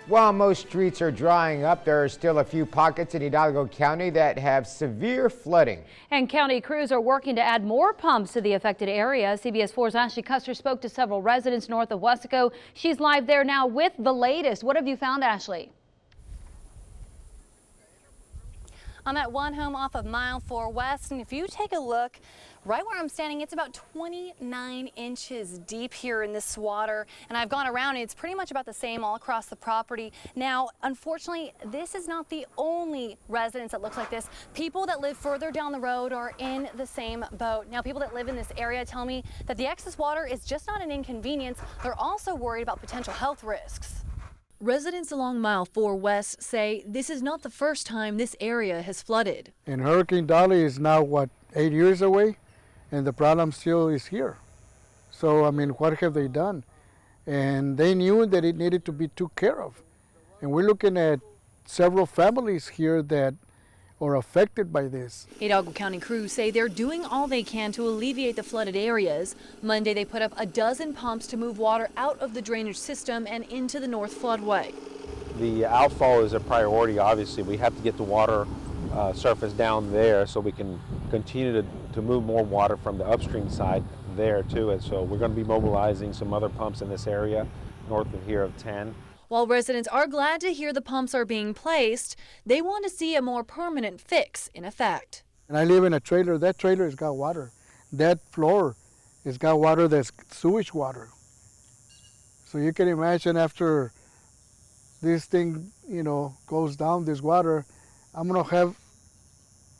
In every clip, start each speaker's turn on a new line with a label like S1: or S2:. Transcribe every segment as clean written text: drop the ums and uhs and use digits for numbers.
S1: While most streets are drying up, there are still a few pockets in Hidalgo County that have severe flooding.
S2: And county crews are working to add more pumps to the affected area. CBS 4's Ashley Custer spoke to several residents north of Wesco. She's live there now with the latest. What have you found, Ashley?
S3: I'm at one home off of Mile 4 West, and if you take a look right where I'm standing, it's about 29 inches deep here in this water, and I've gone around and it's pretty much about the same all across the property. Now, unfortunately, this is not the only residence that looks like this. People that live further down the road are in the same boat. Now, people that live in this area tell me that the excess water is just not an inconvenience. They're also worried about potential health risks.
S4: Residents along Mile 4 West say this is not the first time this area has flooded.
S5: And Hurricane Dolly is now, 8 years away, and the problem still is here. So, I mean, what have they done? And they knew that it needed to be taken care of. And we're looking at several families here that are affected by this.
S4: Hidalgo County crews say they're doing all they can to alleviate the flooded areas. Monday, they put up a dozen pumps to move water out of the drainage system and into the north floodway.
S6: The outfall is a priority, obviously. We have to get the water surface down there so we can continue to move more water from the upstream side there too. And so we're going to be mobilizing some other pumps in this area north of here of 10.
S4: While residents are glad to hear the pumps are being placed, they want to see a more permanent fix in effect.
S5: And I live in a trailer. That trailer has got water. That floor has got water that's sewage water. So you can imagine after this thing, goes down, this water, I'm going to have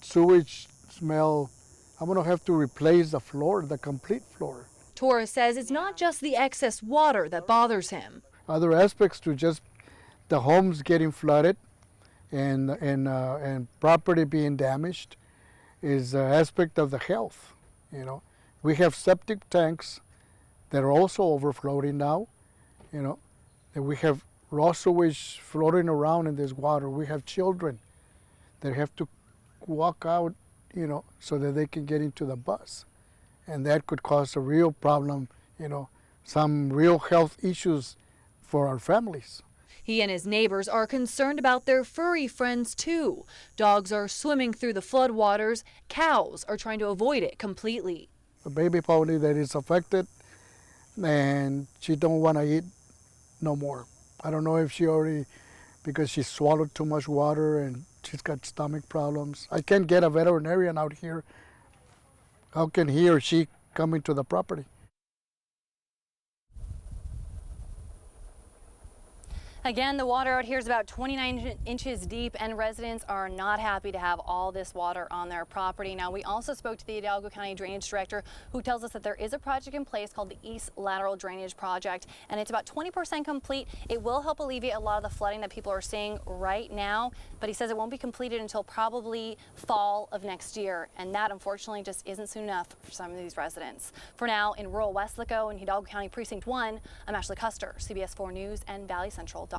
S5: sewage smell. I'm going to have to replace the floor, the complete floor.
S4: Torres says it's not just the excess water that bothers him.
S5: Other aspects to just the homes getting flooded and property being damaged is an aspect of the health. We have septic tanks that are also overflowing now. And we have raw sewage floating around in this water. We have children that have to walk out, so that they can get into the bus, and that could cause a real problem. Some real health issues for our families.
S4: He and his neighbors are concerned about their furry friends too. Dogs are swimming through the floodwaters. Cows are trying to avoid it completely.
S5: A baby pony that is affected, and she don't want to eat no more. I don't know if she already, because she swallowed too much water and she's got stomach problems. I can't get a veterinarian out here. How can he or she come into the property?
S3: Again, the water out here is about 29 inches deep, and residents are not happy to have all this water on their property. Now, we also spoke to the Hidalgo County Drainage Director, who tells us that there is a project in place called the East Lateral Drainage Project, and it's about 20% complete. It will help alleviate a lot of the flooding that people are seeing right now, but he says it won't be completed until probably fall of next year, and that unfortunately just isn't soon enough for some of these residents. For now, in rural Wesco and Hidalgo County Precinct 1, I'm Ashley Custer, CBS 4 News and ValleyCentral.com.